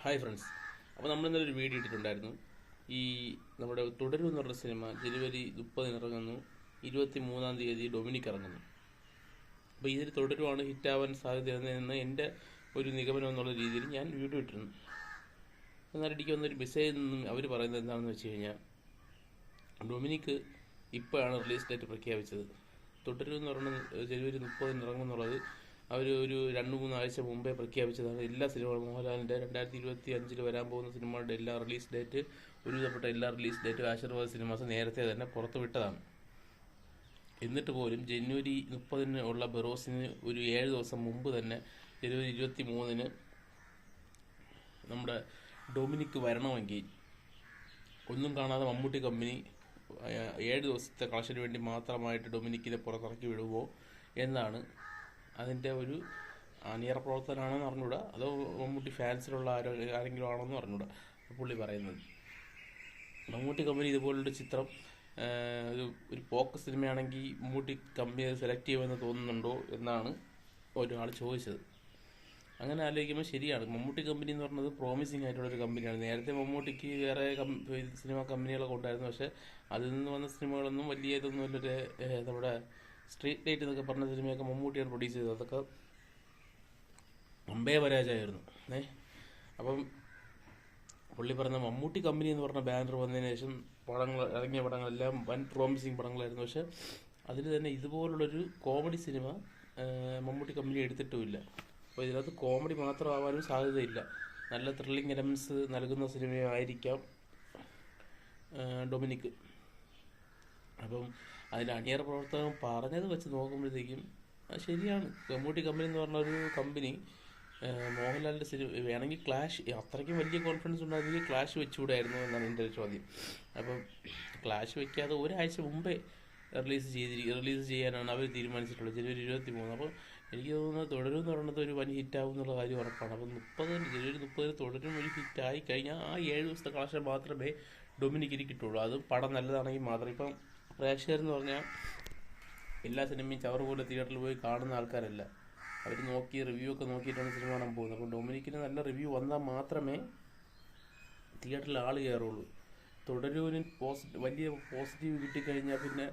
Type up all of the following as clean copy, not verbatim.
Hi friends. അപ്പോൾ നമ്മളിന്നൊരു video ഇട്ടിട്ടുണ്ടായിരുന്നു. ഈ നമ്മുടെ തുടരും എന്ന് പറഞ്ഞ സിനിമ ജനുവരി 30 ഇറങ്ങുന്നു, 23-ാം തീയതി ഡൊമിനിക് ഇറങ്ങുന്നു. അപ്പോൾ ഇതിൽ തുടരുവാണ് ഹിറ്റാവാൻ സാധ്യതയെന്ന് എൻ്റെ ഒരു നിഗമനം എന്നുള്ള രീതിയിൽ ഞാൻ വീഡിയോ ഇട്ടിരുന്നു. എന്നാൽ എനിക്ക് വന്നൊരു മെസ്സേജിൽ നിന്നും അവർ പറയുന്നത് എന്താണെന്ന് വെച്ച് കഴിഞ്ഞാൽ, ഡൊമിനിക് ഇപ്പോഴാണ് റിലീസ് ഡേറ്റ് പ്രഖ്യാപിച്ചത്. തുടരും എന്ന് പറയുന്നത് ജനുവരി 30 ഇറങ്ങുമെന്നുള്ളത് അവർ ഒരു 2-3 ആഴ്ച മുമ്പേ പ്രഖ്യാപിച്ചതാണ്. എല്ലാ സിനിമകളും മോഹൻലാലിൻ്റെ 2025 വരാൻ പോകുന്ന സിനിമകളുടെ എല്ലാ റിലീസ് ഡേറ്റ്, ഒരുവിധപ്പെട്ട എല്ലാ റിലീസ് ഡേറ്റും ആശീർവാദ് സിനിമാസ് നേരത്തെ തന്നെ പുറത്തുവിട്ടതാണ്. എന്നിട്ട് പോലും ജനുവരി 30 ഉള്ള ബെറോസിന് ഒരു 7 ദിവസം മുമ്പ് തന്നെ ജനുവരി 23 നമ്മുടെ ഡൊമിനിക് വരണമെങ്കിൽ ഒന്നും കാണാതെ മമ്മൂട്ടി കമ്പനി 7 ദിവസത്തെ കളക്ഷന് വേണ്ടി മാത്രമായിട്ട് ഡൊമിനിക്കിനെ പുറത്തിറക്കി വിടുമോ എന്നാണ് അതിൻ്റെ ഒരു അണിയറ പ്രവർത്തനമാണെന്ന് അറിഞ്ഞൂടാ, അതോ മമ്മൂട്ടി ഫാൻസിലുള്ള ആരെങ്കിലും ആണെന്ന് അറിഞ്ഞൂടാ പുള്ളി പറയുന്നത്. മമ്മൂട്ടി കമ്പനി ഇതുപോലൊരു ചിത്രം ഒരു പോക്ക് സിനിമയാണെങ്കിൽ മമ്മൂട്ടി കമ്പനി അത് സെലക്ട് ചെയ്യുമെന്ന് തോന്നുന്നുണ്ടോ എന്നാണ് ഒരാൾ ചോദിച്ചത്. അങ്ങനെ ആലോചിക്കുമ്പോൾ ശരിയാണ്. മമ്മൂട്ടി കമ്പനി എന്ന് പറഞ്ഞത് പ്രോമിസിങ് ആയിട്ടുള്ളൊരു കമ്പനിയാണ്. നേരത്തെ മമ്മൂട്ടിക്ക് വേറെ സിനിമ കമ്പനികളൊക്കെ ഉണ്ടായിരുന്നു, പക്ഷേ അതിൽ നിന്ന് വന്ന സിനിമകളൊന്നും വലിയ ഇതൊന്നുമില്ലൊരു നമ്മുടെ സ്ട്രീറ്റ് ലൈറ്റ് എന്നൊക്കെ പറഞ്ഞ സിനിമയൊക്കെ മമ്മൂട്ടിയാണ് പ്രൊഡ്യൂസ് ചെയ്തത്. അതൊക്കെ മുമ്പേ പരാജയമായിരുന്നു. അപ്പം പുള്ളി പറഞ്ഞ മമ്മൂട്ടി കമ്പനി എന്ന് പറഞ്ഞ ബാനർ വന്നതിന് ശേഷം ഇറങ്ങിയ പടങ്ങളെല്ലാം വൻ പ്രോമിസിങ് പടങ്ങളായിരുന്നു. പക്ഷെ അതിൽ തന്നെ ഇതുപോലുള്ളൊരു കോമഡി സിനിമ മമ്മൂട്ടി കമ്പനി എടുത്തിട്ടുമില്ല. അപ്പോൾ ഇതിനകത്ത് കോമഡി മാത്രമാവാനും സാധ്യതയില്ല. നല്ല ത്രില്ലിങ് എലമെൻറ്റ്സ് നൽകുന്ന സിനിമയായിരിക്കാം ഡൊമിനിക്. അപ്പം അതിൻ്റെ അണിയറ പ്രവർത്തനം പറഞ്ഞത് വെച്ച് നോക്കുമ്പോഴത്തേക്കും ശരിയാണ്. മമ്മൂട്ടി കമ്പനി എന്ന് പറഞ്ഞൊരു കമ്പനി മോഹൻലാലിൻ്റെ സിനിമ വേണമെങ്കിൽ ക്ലാഷ്, അത്രയ്ക്കും വലിയ കോൺഫിഡൻസ് ഉണ്ടായിരുന്നെങ്കിൽ ക്ലാഷ് വെച്ചുകൂടായിരുന്നു എന്നാണ് എൻ്റെ ഒരു ചോദ്യം. അപ്പം ക്ലാഷ് വെക്കാതെ ഒരാഴ്ച മുമ്പേ റിലീസ് ചെയ്യാനാണ് അവർ തീരുമാനിച്ചിട്ടുള്ളത്, ജനുവരി 23. അപ്പോൾ എനിക്ക് തോന്നുന്നത് തുടരും എന്ന് പറയുന്നത് ഒരു വൻ ഹിറ്റാവും എന്നുള്ള കാര്യം ഉറപ്പാണ്. അപ്പം ജനുവരി 30 തുടരും ഒരു ഹിറ്റായി കഴിഞ്ഞാൽ ആ 7 ദിവസത്തെ കളക്ഷൻ മാത്രമേ ഡൊമിനിക്കിന് കിട്ടുള്ളൂ. അതും പടം നല്ലതാണെങ്കിൽ മാത്രം. ഇപ്പം പ്രേക്ഷകരെന്ന് പറഞ്ഞാൽ എല്ലാ സിനിമയും ചവറ് പോലെ തിയേറ്ററിൽ പോയി കാണുന്ന ആൾക്കാരല്ല. അവർ റിവ്യൂ ഒക്കെ നോക്കിയിട്ടാണ് സിനിമ കാണാൻ പോകുന്നത്. അപ്പോൾ ഡൊമിനിക്കിന് നല്ല റിവ്യൂ വന്നാൽ മാത്രമേ തിയേറ്ററിൽ ആൾ കയറുള്ളൂ. തുടരൂരിന് വലിയ പോസിറ്റീവ് കിട്ടിക്കഴിഞ്ഞാൽ പിന്നെ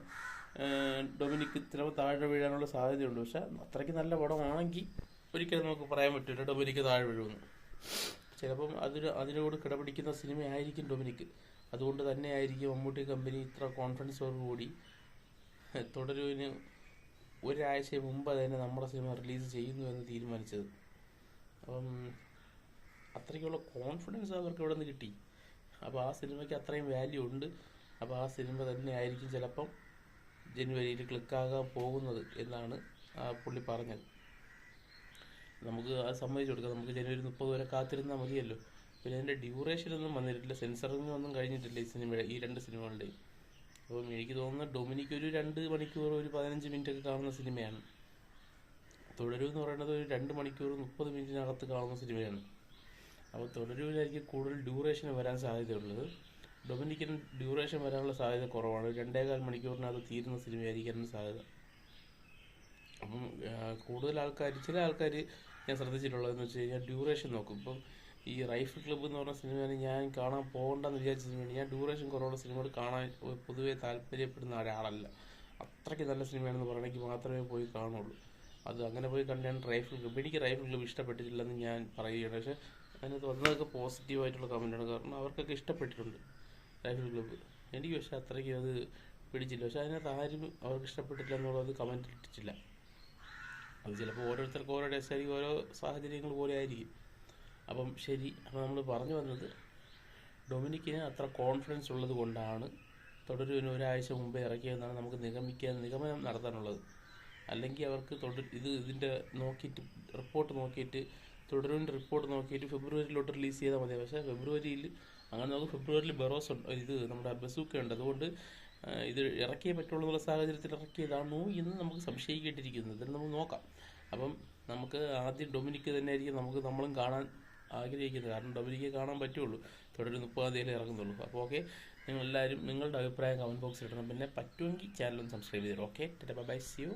ഡൊമിനിക്ക് ചിലപ്പോൾ താഴെ വീഴാനുള്ള സാധ്യതയുണ്ട്. പക്ഷെ അത്രയ്ക്ക് നല്ല പടമാണെങ്കിൽ ഒരിക്കലും നമുക്ക് പറയാൻ പറ്റില്ല ഡൊമിനിക്ക് താഴെ വീഴുമെന്ന്. ചിലപ്പം അതിനോട് കിടപിടിക്കുന്ന സിനിമയായിരിക്കും ഡൊമിനിക്ക്. അതുകൊണ്ട് തന്നെ ആയിരിക്കും മമ്മൂട്ടി കമ്പനി ഇത്ര കോൺഫിഡൻസോടുകൂടി തുടരൂരിന് ഒരാഴ്ച മുമ്പ് തന്നെ നമ്മുടെ സിനിമ റിലീസ് ചെയ്യുന്നു എന്ന് തീരുമാനിച്ചത്. അപ്പം അത്രയ്ക്കുള്ള കോൺഫിഡൻസ് അവർക്ക് ഇവിടെ നിന്ന് കിട്ടി. അപ്പോൾ ആ സിനിമയ്ക്ക് അത്രയും വാല്യൂ ഉണ്ട്. അപ്പോൾ ആ സിനിമ തന്നെ ആയിരിക്കും ചിലപ്പം ജനുവരിയിൽ ക്ലിക്കാകാൻ പോകുന്നത് എന്നാണ് പുള്ളി പറഞ്ഞത്. നമുക്ക് അത് സമ്മതിച്ചു കൊടുക്കാം. നമുക്ക് ജനുവരി 30 വരെ കാത്തിരുന്നാൽ മതിയല്ലോ. പിന്നെ അതിൻ്റെ ഡ്യൂറേഷനൊന്നും വന്നിട്ടില്ല, സെൻസറിങ് ഒന്നും കഴിഞ്ഞിട്ടില്ല ഈ 2 സിനിമകളുടെയും. അപ്പം എനിക്ക് തോന്നുന്നത് ഡൊമിനിക്ക് ഒരു 2 മണിക്കൂർ ഒരു 15 മിനിറ്റ് ഒക്കെ കാണുന്ന സിനിമയാണ്. തുടരും എന്ന് പറയുന്നത് ഒരു 2 മണിക്കൂർ 30 മിനിറ്റിനകത്ത് കാണുന്ന സിനിമയാണ്. അപ്പോൾ തുടരൂരായിരിക്കും കൂടുതൽ ഡ്യൂറേഷൻ വരാൻ സാധ്യതയുള്ളത്. ഡൊമിനിക്കിന് ഡ്യൂറേഷൻ വരാനുള്ള സാധ്യത കുറവാണ്. 2.25 മണിക്കൂറിനകത്ത് തീരുന്ന സിനിമയായിരിക്കാനും സാധ്യത. അപ്പം ചില ആൾക്കാർ ഞാൻ ശ്രദ്ധിച്ചിട്ടുള്ളതെന്ന് വെച്ച് കഴിഞ്ഞാൽ ഡ്യൂറേഷൻ നോക്കും. ഇപ്പം ഈ റൈഫിൾ ക്ലബ്ബ് എന്ന് പറഞ്ഞ സിനിമയാണ് ഞാൻ കാണാൻ പോകണ്ടെന്ന് വിചാരിച്ച സിനിമയാണ്. ഞാൻ ഡ്യൂറേഷൻ കുറവുള്ള സിനിമകൾ കാണാൻ പൊതുവെ താല്പര്യപ്പെടുന്ന ഒരാളല്ല. അത്രയ്ക്ക് നല്ല സിനിമയാണെന്ന് പറയണമെങ്കിൽ മാത്രമേ പോയി കാണുള്ളൂ. അത് അങ്ങനെ പോയി കണ്ടാണ് റൈഫിൾ ക്ലബ്ബ്. എനിക്ക് റൈഫിൾ ക്ലബ്ബ് ഇഷ്ടപ്പെട്ടിട്ടില്ലെന്ന് ഞാൻ പറയുകയാണ്. പക്ഷേ അതിനകത്ത് വന്നതൊക്കെ പോസിറ്റീവായിട്ടുള്ള കമൻറ്റാണ്. കാരണം അവർക്കൊക്കെ ഇഷ്ടപ്പെട്ടിട്ടുണ്ട് റൈഫിൾ ക്ലബ്ബ്. എനിക്ക് പക്ഷേ അത്രയ്ക്ക് അത് പിടിച്ചില്ല. പക്ഷേ അതിനകത്ത് ആരും അവർക്ക് ഇഷ്ടപ്പെട്ടില്ല എന്നുള്ളത് കമൻറ്റ് ഇട്ടിട്ടില്ല. അത് ചിലപ്പോൾ ഓരോരുത്തർക്കും ഓരോ ടേസ്റ്റായിരിക്കും, ഓരോ സാഹചര്യങ്ങൾ പോലെ ആയിരിക്കും. അപ്പം ശരി. അപ്പോൾ നമ്മൾ പറഞ്ഞു വന്നത് ഡൊമിനിക്കിന് അത്ര കോൺഫിഡൻസ് ഉള്ളത് കൊണ്ടാണ് തുടരുവിന് ഒരാഴ്ച മുമ്പേ ഇറക്കിയതെന്നാണ് നമുക്ക് നിഗമനം നടത്താനുള്ളത്. അല്ലെങ്കിൽ അവർക്ക് ഇതിൻ്റെ റിപ്പോർട്ട് നോക്കിയിട്ട് തുടരുവിൻ്റെ റിപ്പോർട്ട് നോക്കിയിട്ട് ഫെബ്രുവരിയിലോട്ട് റിലീസ് ചെയ്താൽ മതി. പക്ഷേ ഫെബ്രുവരിയിൽ നമുക്ക് ഫെബ്രുവരിയിൽ ബെറോസ് ഉണ്ട്, നമ്മുടെ ബസൂക്ക ഉണ്ട്. അതുകൊണ്ട് ഇത് ഇറക്കിയേ പറ്റുള്ളൂ എന്നുള്ള സാഹചര്യത്തിൽ ഇറക്കിയതാണോ എന്ന് നമുക്ക് സംശയിക്കേണ്ടിയിരിക്കുന്നത്. ഇതിൽ നമുക്ക് നോക്കാം. അപ്പം നമുക്ക് ആദ്യം ഡൊമിനിക്ക് തന്നെ ആയിരിക്കും നമ്മളും കാണാൻ ആഗ്രഹിക്കുന്നത്. കാരണം ഡൊമിനിക്ക് കാണാൻ പറ്റുള്ളൂ, തുടരും 30-ാം തീയതി ഇറങ്ങുന്നുള്ളൂ. അപ്പോൾ ഓക്കെ, നിങ്ങളെല്ലാവരും നിങ്ങളുടെ അഭിപ്രായം കമൻറ്റ് ബോക്സിൽ ഇടണം. പിന്നെ പറ്റുമെങ്കിൽ ചാനൽ ഒന്ന് സബ്സ്ക്രൈബ് ചെയ്തോളൂ. Okay, bye, see U.